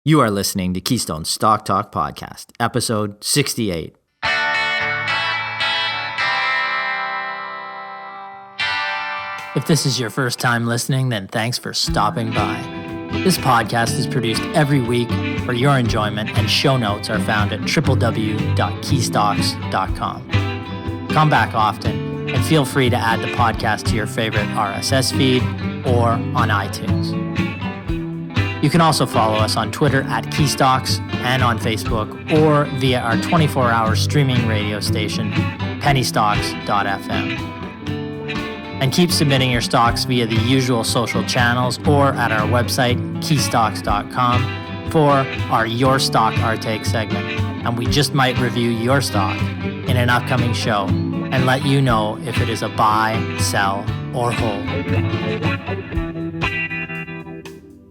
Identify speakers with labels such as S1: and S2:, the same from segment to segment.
S1: You are listening to Keystone's Stock Talk Podcast, episode 68. If this is your first time listening, then thanks for stopping by. This podcast is produced every week for your enjoyment, and show notes are found at www.keystocks.com. Come back often, and feel free to add the podcast to your favorite RSS feed or on iTunes. You can also follow us on Twitter at Keystocks and on Facebook or via our 24-hour streaming radio station, pennystocks.fm. And keep submitting your stocks via the usual social channels or at our website, keystocks.com, for our Your Stock Our Take segment. And we just might review your stock in an upcoming show and let you know if it is a buy, sell, or hold.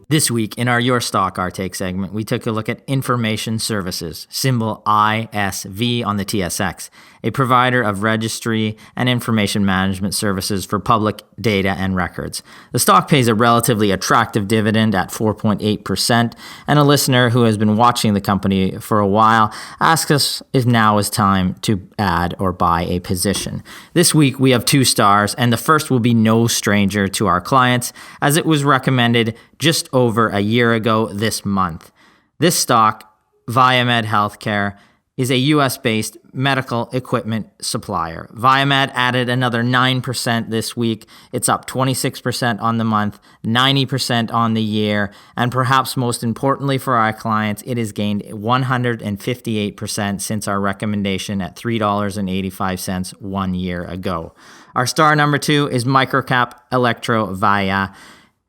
S1: This week, in our Your Stock Our Take segment, we took a look at Information Services, symbol ISV on the TSX, a provider of registry and information management services for public data and records. The stock pays a relatively attractive dividend at 4.8%, and a listener who has been watching the company for a while asked us if now is time to add or buy a position. This week, we have 2 stars, and the first will be no stranger to our clients, as it was recommended just over a year ago this month. This stock, Viamed Healthcare, is a U.S.-based medical equipment supplier. Viamed added another 9% this week. It's up 26% on the month, 90% on the year, and perhaps most importantly for our clients, it has gained 158% since our recommendation at $3.85 1 year ago. Our star number 2 is Microcap Electrovaya,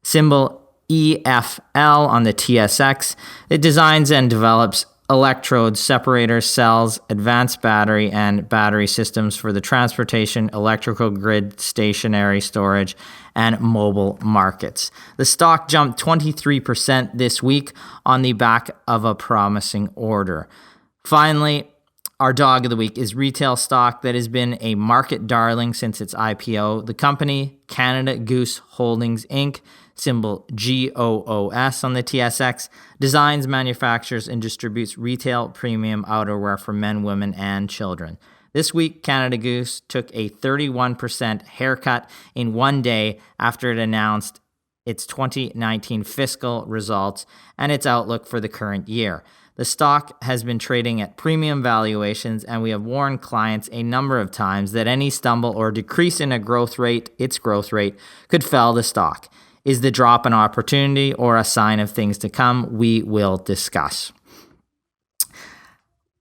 S1: symbol EFL on the TSX. It designs and develops electrodes, separators, cells, advanced battery and battery systems for the transportation, electrical grid, stationary storage, and mobile markets. The stock jumped 23% this week on the back of a promising order. Finally, our dog of the week is retail stock that has been a market darling since its IPO. The company, Canada Goose Holdings, Inc., symbol GOOS on the TSX, designs, manufactures, and distributes retail premium outerwear for men, women, and children. This week, Canada Goose took a 31% haircut in one day after it announced its 2019 fiscal results and its outlook for the current year. The stock has been trading at premium valuations, and we have warned clients a number of times that any stumble or decrease in its growth rate, could fell the stock. Is the drop an opportunity or a sign of things to come? We will discuss.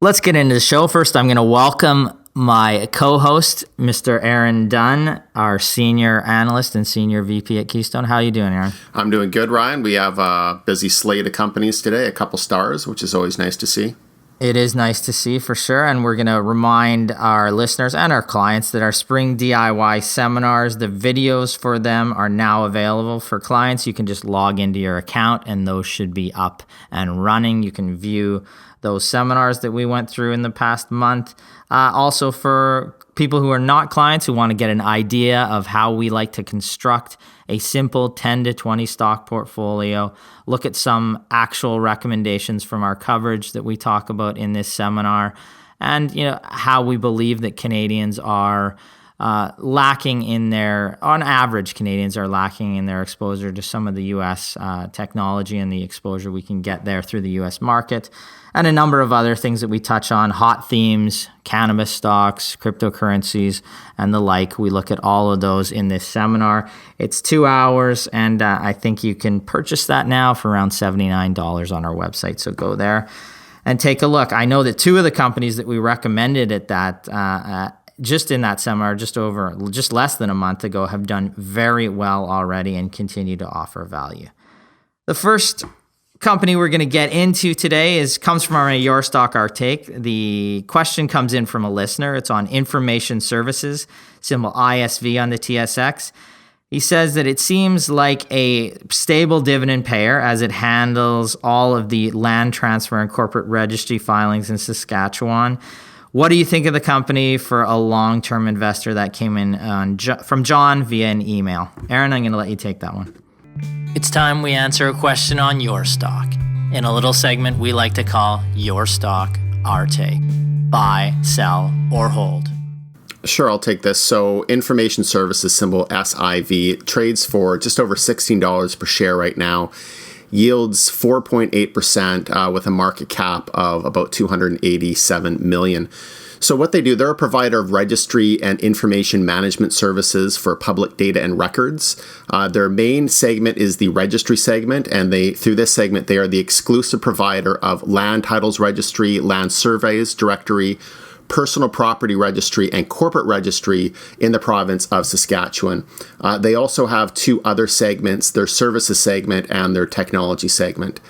S1: Let's get into the show. First, I'm going to welcome my co-host, Mr. Aaron Dunn, our senior analyst and senior VP at Keystone. How are you doing, Aaron?
S2: I'm doing good, Ryan. We have a busy slate of companies today, a couple stars, which is always nice to see.
S1: It is nice to see for sure, and we're going to remind our listeners and our clients that our spring DIY seminars, the videos for them are now available for clients. You can just log into your account and those should be up and running. You can view those seminars that we went through in the past month. Also for people who are not clients who want to get an idea of how we like to construct a simple 10 to 20 stock portfolio, look at some actual recommendations from our coverage that we talk about in this seminar, and how we believe that Canadians are lacking in their, on average, Canadians are lacking in their exposure to some of the U.S. Technology and the exposure we can get there through the U.S. market, and a number of other things that we touch on, hot themes, cannabis stocks, cryptocurrencies, and the like. We look at all of those in this seminar. It's 2 hours, and I think you can purchase that now for around $79 on our website, so go there and take a look. I know that 2 of the companies that we recommended at that just in that seminar, just less than a month ago, have done very well already and continue to offer value. The first company we're going to get into today comes from our Your Stock Our Take. The question comes in from a listener. It's on Information Services, symbol ISV on the TSX. He says that it seems like a stable dividend payer as it handles all of the land transfer and corporate registry filings in Saskatchewan. What do you think of the company for a long-term investor? That came in from John via an email. Aaron, I'm going to let you take that one. It's time we answer a question on your stock. in a little segment we like to call Your Stock, Our Take. Buy, sell, or hold.
S2: Sure, I'll take this. So information services, symbol SIV, trades for just over $16 per share right now. Yields 4.8% with a market cap of about $287 million. So what they do, they're a provider of registry and information management services for public data and records. Their main segment is the registry segment, and through this segment, they are the exclusive provider of land titles registry, land surveys directory, personal property registry, and corporate registry in the province of Saskatchewan. They also have two other segments, their services segment and their technology segment.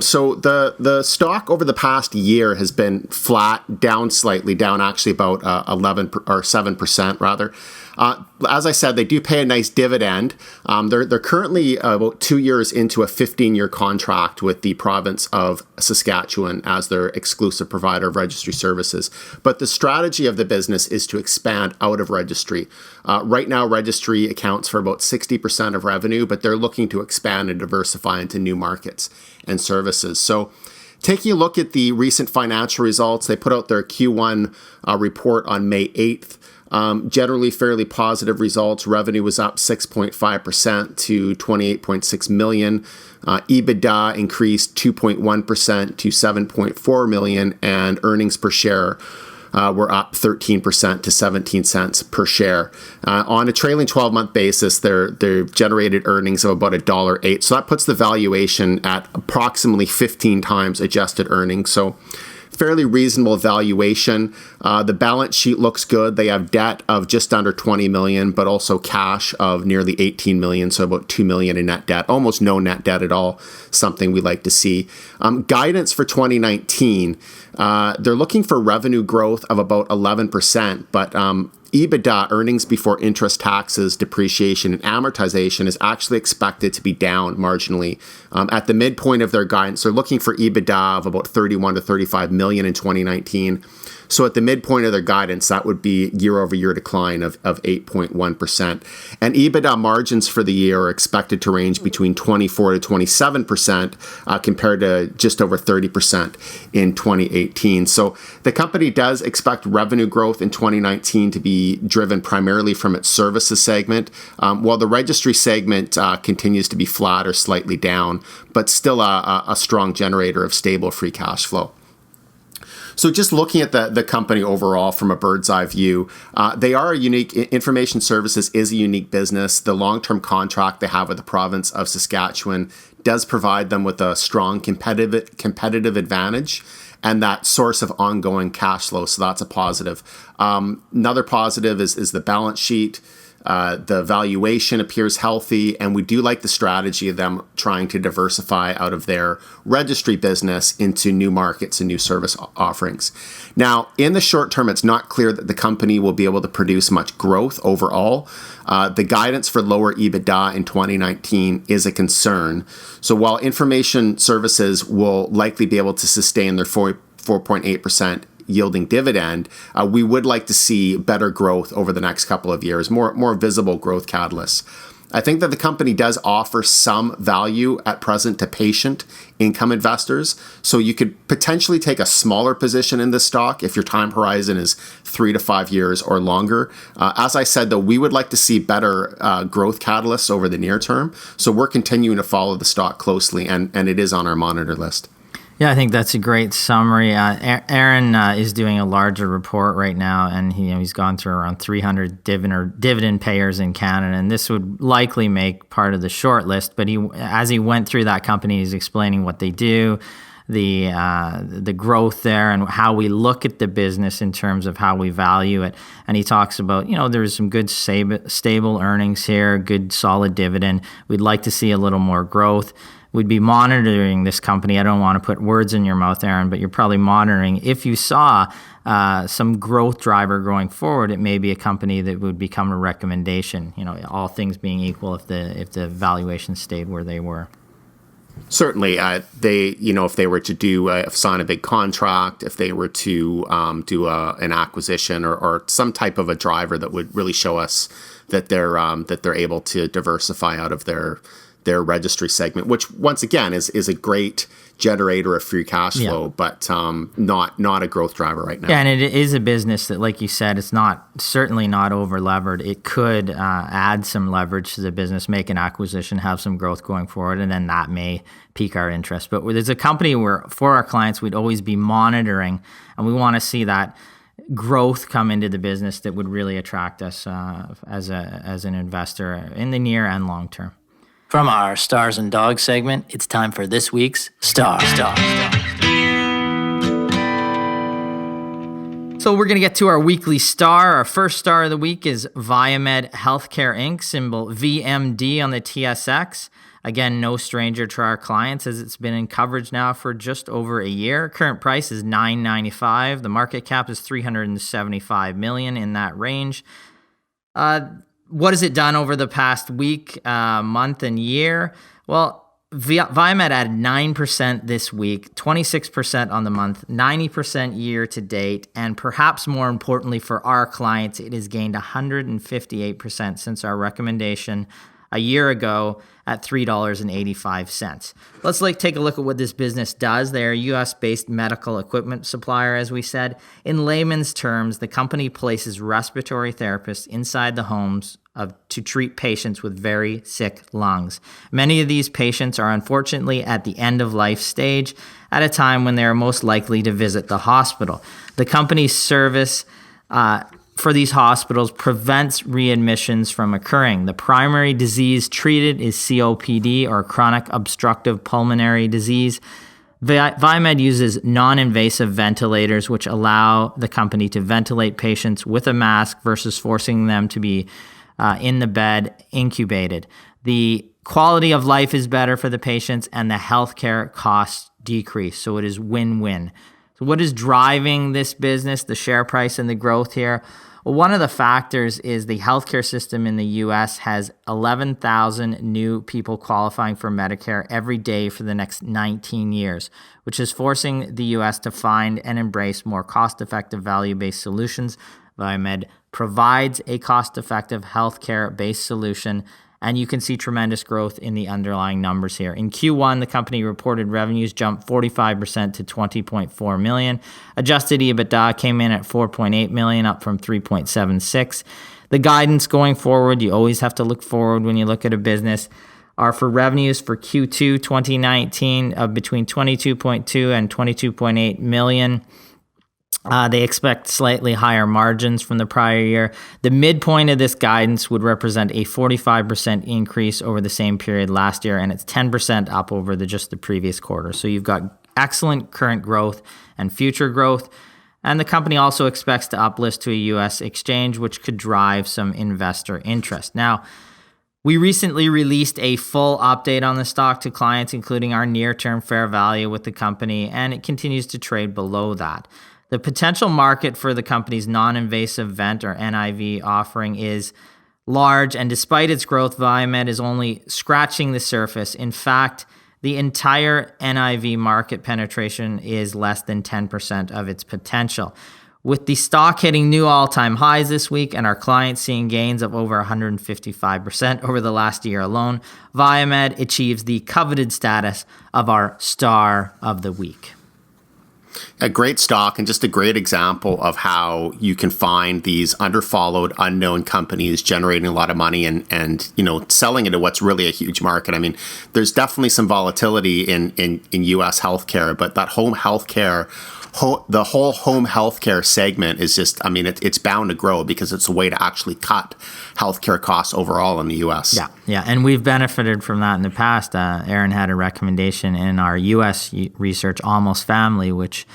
S2: So the stock over the past year has been flat, down slightly, down actually about 11 or 7% rather. As I said, they do pay a nice dividend. They're currently about 2 years into a 15-year contract with the province of Saskatchewan as their exclusive provider of registry services. But the strategy of the business is to expand out of registry. Right now, registry accounts for about 60% of revenue, but they're looking to expand and diversify into new markets and services. So taking a look at the recent financial results, they put out their Q1 report on May 8th. Generally fairly positive results. Revenue was up 6.5% to $28.6 million. EBITDA increased 2.1% to $7.4 million, and earnings per share were up 13% to 17 cents per share. On a trailing 12-month basis, they've generated earnings of about $1.08. So that puts the valuation at approximately 15 times adjusted earnings. So fairly reasonable valuation. The balance sheet looks good. They have debt of just under $20 million, but also cash of nearly $18 million, so about $2 million in net debt. Almost no net debt at all, something we like to see. Guidance for 2019, they're looking for revenue growth of about 11%, but EBITDA, earnings before interest, taxes, depreciation, and amortization, is actually expected to be down marginally. At the midpoint of their guidance, they're looking for EBITDA of about 31 to 35 million in 2019. So at the midpoint of their guidance, that would be year-over-year decline of 8.1%. And EBITDA margins for the year are expected to range between 24 to 27% compared to just over 30% in 2018. So the company does expect revenue growth in 2019 to be driven primarily from its services segment, while the registry segment continues to be flat or slightly down, but still a strong generator of stable free cash flow. So just looking at the company overall from a bird's eye view, they are a unique, information services is a unique business. The long-term contract they have with the province of Saskatchewan does provide them with a strong competitive advantage and that source of ongoing cash flow. So that's a positive. Another positive is the balance sheet. The valuation appears healthy, and we do like the strategy of them trying to diversify out of their registry business into new markets and new service offerings. Now, in the short term, it's not clear that the company will be able to produce much growth overall. The guidance for lower EBITDA in 2019 is a concern. So while information services will likely be able to sustain their 4.8% yielding dividend, we would like to see better growth over the next couple of years, more visible growth catalysts. I think that the company does offer some value at present to patient income investors. So you could potentially take a smaller position in this stock if your time horizon is 3 to 5 years or longer. As I said, though, we would like to see better growth catalysts over the near term. So we're continuing to follow the stock closely, and it is on our monitor list.
S1: Yeah, I think that's a great summary. Aaron is doing a larger report right now, and he's gone through around 300 dividend payers in Canada, and this would likely make part of the short list. But as he went through that company, he's explaining what they do, the growth there, and how we look at the business in terms of how we value it. And he talks about, there's some good stable earnings here, good solid dividend. We'd like to see a little more growth. We'd be monitoring this company. I don't want to put words in your mouth, Aaron, but you're probably monitoring. If you saw some growth driver going forward, it may be a company that would become a recommendation, all things being equal if the valuation stayed where they were.
S2: Certainly, if they were to sign a big contract, if they were to do an acquisition or some type of a driver that would really show us that they're able to diversify out of their registry segment, which once again is a great generator of free cash flow, but not a growth driver right now.
S1: Yeah, and it is a business that, like you said, it's certainly not over levered. It could add some leverage to the business, make an acquisition, have some growth going forward, and then that may pique our interest. But there's a company where, for our clients, we'd always be monitoring, and we want to see that growth come into the business that would really attract us as an investor in the near and long term. From our Stars and Dogs segment, it's time for this week's Star. So we're going to get to our weekly star. Our first star of the week is Viemed Healthcare Inc., symbol VMD on the TSX. Again, no stranger to our clients, as it's been in coverage now for just over a year. Current price is $9.95. The market cap is $375 million, in that range. What has it done over the past week, month, and year? Well, Viemed added 9% this week, 26% on the month, 90% year to date, and perhaps more importantly for our clients, it has gained 158% since our recommendation a year ago at $3.85. Let's take a look at what this business does. They're a U.S.-based medical equipment supplier, as we said. In layman's terms, the company places respiratory therapists inside the homes to treat patients with very sick lungs. Many of these patients are unfortunately at the end of life stage at a time when they are most likely to visit the hospital. The company's service for these hospitals prevents readmissions from occurring. The primary disease treated is COPD, or chronic obstructive pulmonary disease. Viemed uses non-invasive ventilators, which allow the company to ventilate patients with a mask versus forcing them to be in the bed incubated. The quality of life is better for the patients, and the healthcare costs decrease. So it is win-win. So what is driving this business, the share price and the growth here? Well, one of the factors is the healthcare system in the U.S. has 11,000 new people qualifying for Medicare every day for the next 19 years, which is forcing the U.S. to find and embrace more cost-effective value-based solutions. Viemed provides a cost-effective healthcare-based solution, and you can see tremendous growth in the underlying numbers here. In Q1, the company reported revenues jumped 45% to $20.4 million. Adjusted EBITDA came in at $4.8 million, up from $3.76. The guidance going forward, you always have to look forward when you look at a business, are for revenues for Q2 2019 of between $22.2 and $22.8 million. They expect slightly higher margins from the prior year. The midpoint of this guidance would represent a 45% increase over the same period last year, and it's 10% up over just the previous quarter. So you've got excellent current growth and future growth. And the company also expects to uplist to a U.S. exchange, which could drive some investor interest. Now, we recently released a full update on the stock to clients, including our near-term fair value with the company, and it continues to trade below that. The potential market for the company's non-invasive vent, or NIV, offering is large, and despite its growth, Viemed is only scratching the surface. In fact, the entire NIV market penetration is less than 10% of its potential. With the stock hitting new all-time highs this week and our clients seeing gains of over 155% over the last year alone, Viemed achieves the coveted status of our Star of the Week.
S2: A great stock, and just a great example of how you can find these underfollowed, unknown companies generating a lot of money and selling into what's really a huge market. I mean, there's definitely some volatility in U.S. healthcare, but that home healthcare, the whole home healthcare segment is just, it's bound to grow because it's a way to actually cut healthcare costs overall in the U.S.
S1: Yeah, and we've benefited from that in the past. Aaron had a recommendation in our U.S. research, Almost Family, which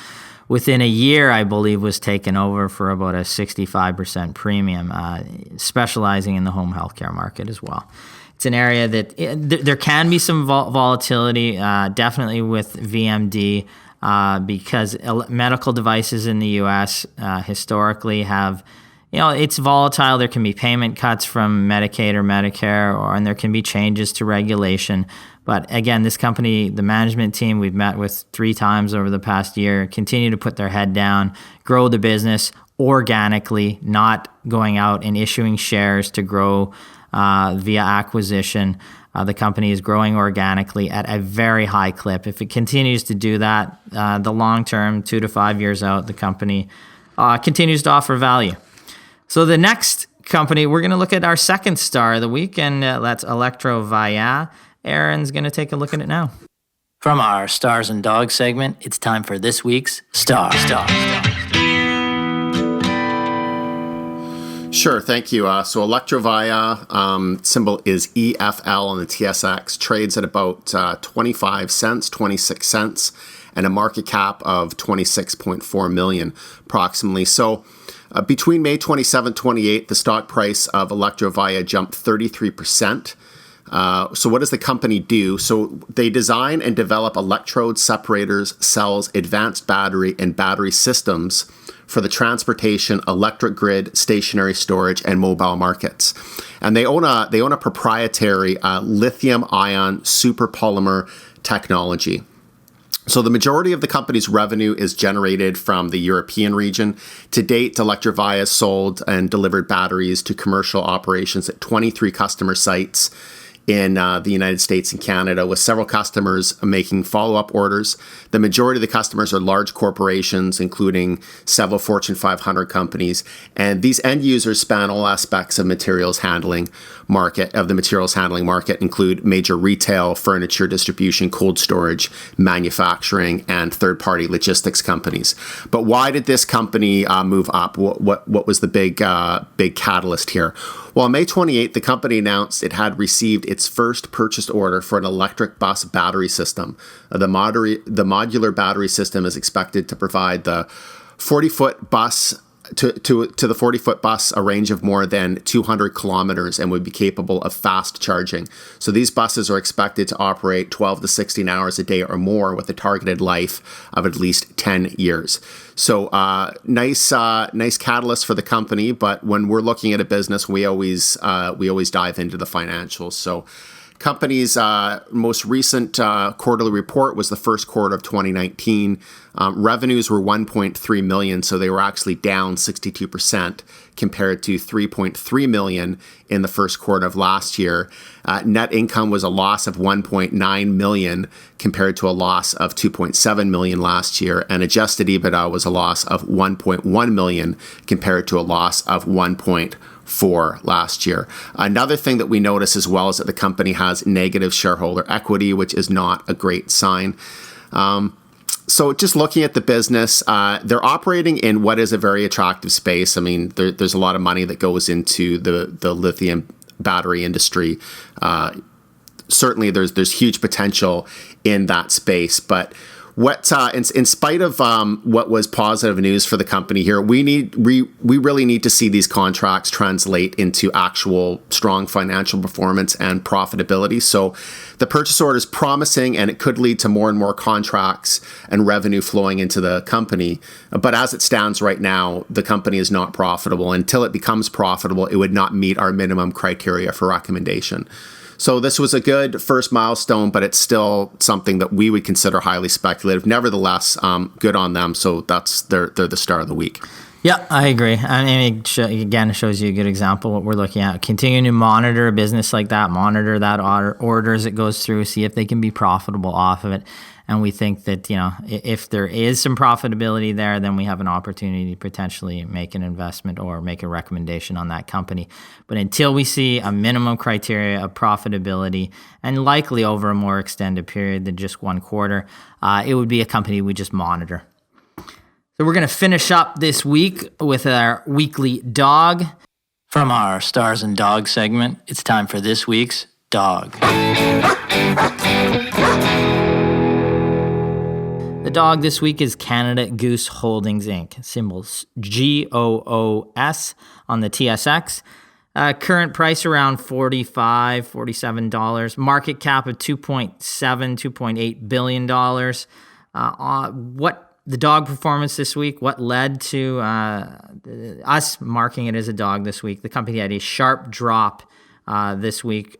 S1: within a year, I believe, was taken over for about a 65% premium, specializing in the home healthcare market as well. It's an area that there can be some volatility, definitely with VMD, because medical devices in the U.S. Historically have, it's volatile. There can be payment cuts from Medicaid or Medicare, and there can be changes to regulation. But again, this company, the management team we've met with 3 times over the past year, continue to put their head down, grow the business organically, not going out and issuing shares to grow via acquisition. The company is growing organically at a very high clip. If it continues to do that, the long term, 2 to 5 years out, the company continues to offer value. So the next company, we're going to look at our second star of the week, and that's Electrovaya. Aaron's going to take a look at it now. From our Stars and Dogs segment, it's time for this week's Star.
S2: Sure, thank you. So Electrovaya, symbol is EFL on the TSX, trades at about 25 cents, 26 cents, and a market cap of 26.4 million approximately. So between May 27, 28, the stock price of Electrovaya jumped 33%. So what does the company do? So they design and develop electrode separators, cells, advanced battery, and battery systems for the transportation, electric grid, stationary storage, and mobile markets. And they own a proprietary lithium-ion superpolymer technology. So the majority of the company's revenue is generated from the European region. To date, Electrovaya has sold and delivered batteries to commercial operations at 23 customer sites in the United States and Canada, with several customers making follow-up orders. The majority of the customers are large corporations, including several Fortune 500 companies, and these end users span all aspects of the materials handling market, include major retail, furniture distribution, cold storage, manufacturing, and third-party logistics companies. But why did this company move up? What was the big catalyst here? Well, on May 28th, the company announced it had received its first purchase order for an electric bus battery system. The modular battery system is expected to provide the 40-foot bus to the 40-foot bus a range of more than 200 kilometers and would be capable of fast charging. So these buses are expected to operate 12 to 16 hours a day or more, with a targeted life of at least 10 years. So nice catalyst for the company. But when we're looking at a business, we always dive into the financials. So company's most recent quarterly report was the first quarter of 2019. Revenues were 1.3 million, so they were actually down 62% compared to 3.3 million in the first quarter of last year. Net income was a loss of 1.9 million compared to a loss of 2.7 million last year, and adjusted EBITDA was a loss of 1.1 million compared to a loss of 1.4 last year. Another thing that we notice as well is that the company has negative shareholder equity, which is not a great sign. So just looking at the business, they're operating in what is a very attractive space. I mean, there's a lot of money that goes into the lithium battery industry. Certainly, there's huge potential in that space, but what in spite of what was positive news for the company here, we really need to see these contracts translate into actual strong financial performance and profitability. So the purchase order is promising, and it could lead to more and more contracts and revenue flowing into the company. But as it stands right now, the company is not profitable. Until it becomes profitable, it would not meet our minimum criteria for recommendation. So this was a good first milestone, but it's still something that we would consider highly speculative. Nevertheless, good on them. So they're the star of the week.
S1: Yeah, I agree. I mean, again, it shows you a good example of what we're looking at. Continuing to monitor a business like that, monitor that order as it goes through, see if they can be profitable off of it. And we think that, if there is some profitability there, then we have an opportunity to potentially make an investment or make a recommendation on that company. But until we see a minimum criteria of profitability, and likely over a more extended period than just one quarter, it would be a company we just monitor. So we're going to finish up this week with our weekly dog. From our Stars and Dogs segment, it's time for this week's dog. The dog this week is Canada Goose Holdings, Inc., symbols GOOS on the TSX. Current price around $45, $47. Market cap of $2.8 billion. What the dog performance this week, what led to us marking it as a dog this week? The company had a sharp drop this week.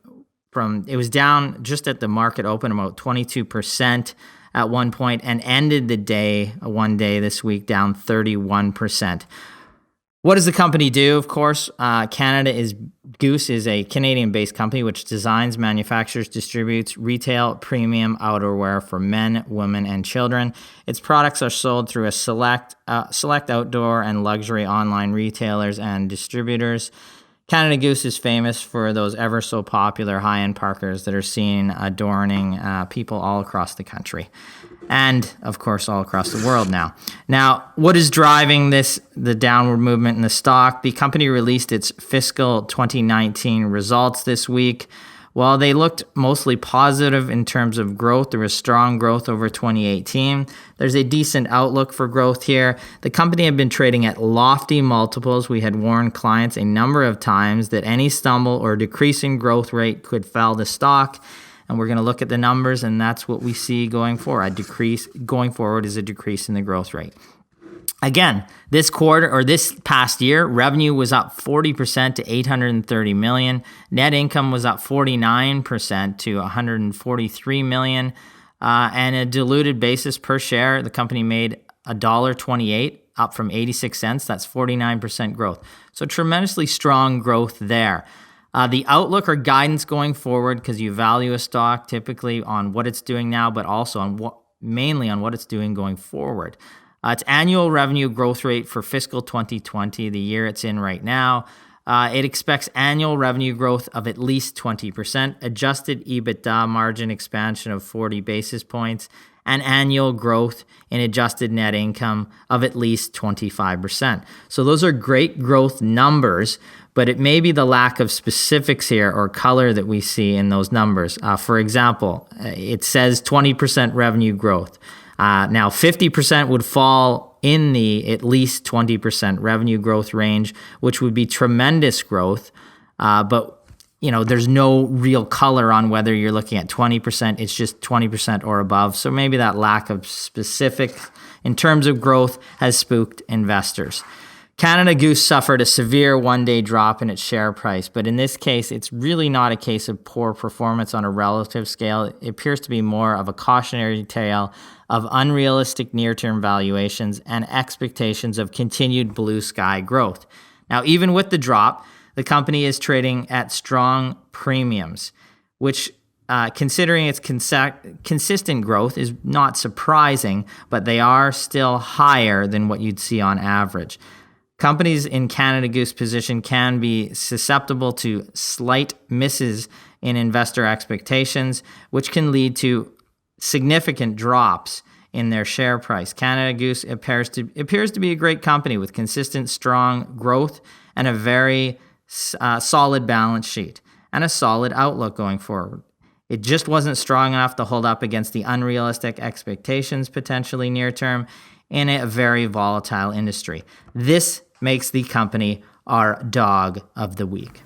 S1: It was down just at the market open about 22%. At one point, and ended the day, one day this week, down 31%. What does the company do? Of course, Goose is a Canadian-based company which designs, manufactures, distributes retail premium outerwear for men, women, and children. Its products are sold through a select outdoor and luxury online retailers and distributors. Canada Goose is famous for those ever so popular high-end parkas that are seen adorning people all across the country. And, of course, all across the world now. Now, what is driving the downward movement in the stock? The company released its fiscal 2019 results this week. While they looked mostly positive in terms of growth, there was strong growth over 2018. There's a decent outlook for growth here. The company had been trading at lofty multiples. We had warned clients a number of times that any stumble or decreasing growth rate could fell the stock. And we're going to look at the numbers, and that's what we see going forward. A decrease going forward is a decrease in the growth rate. Again, this past year, revenue was up 40% to $830 million. Net income was up 49% to $143 million. And a diluted basis per share, the company made $1.28, up from 86 cents. That's 49% growth. So tremendously strong growth there. The outlook or guidance going forward, because you value a stock typically on what it's doing now, but also mainly on what it's doing going forward. Its annual revenue growth rate for fiscal 2020, the year it's in right now, it expects annual revenue growth of at least 20%, adjusted EBITDA margin expansion of 40 basis points, and annual growth in adjusted net income of at least 25%. So those are great growth numbers, but it may be the lack of specifics here or color that we see in those numbers. For example, it says 20% revenue growth. Now, 50% would fall in the at least 20% revenue growth range, which would be tremendous growth. But there's no real color on whether you're looking at 20%. It's just 20% or above. So maybe that lack of specifics in terms of growth has spooked investors. Canada Goose suffered a severe one-day drop in its share price, but in this case, it's really not a case of poor performance on a relative scale. It appears to be more of a cautionary tale of unrealistic near-term valuations and expectations of continued blue sky growth. Now, even with the drop, the company is trading at strong premiums, which, considering its consistent growth, is not surprising, but they are still higher than what you'd see on average. Companies in Canada Goose position can be susceptible to slight misses in investor expectations, which can lead to significant drops in their share price. Canada Goose appears to be a great company with consistent, strong growth and a very solid balance sheet and a solid outlook going forward. It just wasn't strong enough to hold up against the unrealistic expectations potentially near term in a very volatile industry. This makes the company our dog of the week.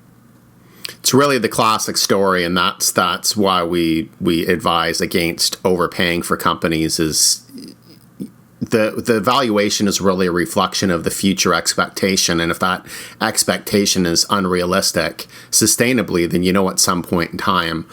S2: It's really the classic story, and that's why we advise against overpaying for companies. Is the valuation is really a reflection of the future expectation, and if that expectation is unrealistic sustainably, then at some point in time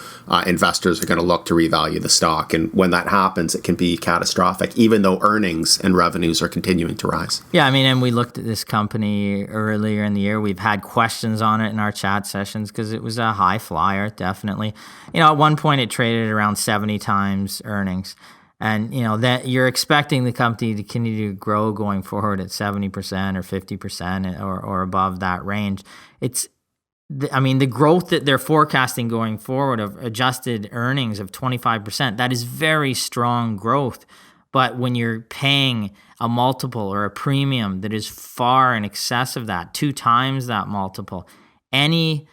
S2: investors are going to look to revalue the stock, and when that happens it can be catastrophic, even though earnings and revenues are continuing to rise.
S1: Yeah, and we looked at this company earlier in the year. We've had questions on it in our chat sessions because it was a high flyer, definitely. At one point it traded around 70 times earnings. And, that you're expecting the company to continue to grow going forward at 70% or 50% or above that range. The growth that they're forecasting going forward of adjusted earnings of 25%, that is very strong growth. But when you're paying a multiple or a premium that is far in excess of that, 2 times that multiple, any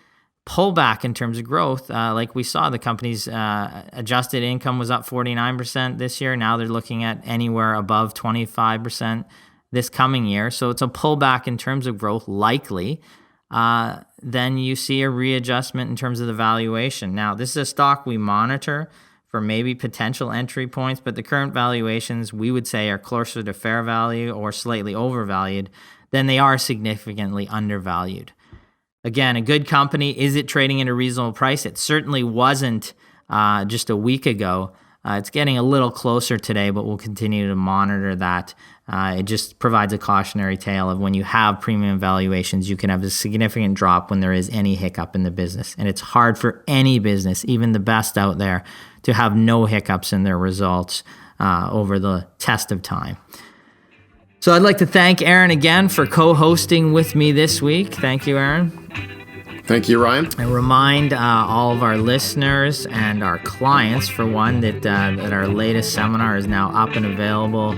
S1: pullback in terms of growth, like we saw, the company's adjusted income was up 49% this year. Now they're looking at anywhere above 25% this coming year. So it's a pullback in terms of growth likely. Then you see a readjustment in terms of the valuation. Now, this is a stock we monitor for maybe potential entry points, but the current valuations we would say are closer to fair value or slightly overvalued than they are significantly undervalued. Again, a good company. Is it trading at a reasonable price? It certainly wasn't just a week ago, It's getting a little closer today, but we'll continue to monitor that. It just provides a cautionary tale of when you have premium valuations, you can have a significant drop when there is any hiccup in the business. And it's hard for any business, even the best out there, to have no hiccups in their results over the test of time. So I'd like to thank Aaron again for co-hosting with me this week. Thank you, Aaron.
S2: Thank you, Ryan.
S1: I remind all of our listeners and our clients, for one, that our latest seminar is now up and available.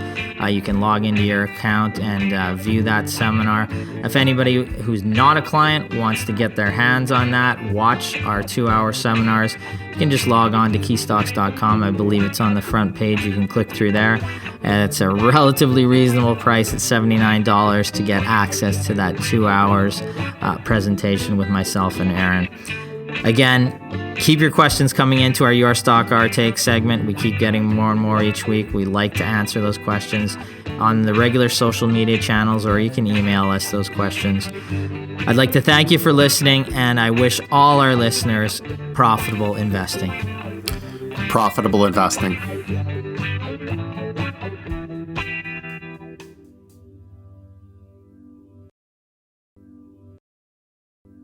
S1: You can log into your account and view that seminar. If anybody who's not a client wants to get their hands on that, watch our 2-hour seminars, you can just log on to keystocks.com. I believe it's on the front page. You can click through there. And it's a relatively reasonable price at $79 to get access to that 2 hours presentation with myself and Aaron. Again, keep your questions coming into our Your Stock, Our Take segment. We keep getting more and more each week. We like to answer those questions on the regular social media channels, or you can email us those questions. I'd like to thank you for listening, and I wish all our listeners profitable investing.
S2: Profitable investing.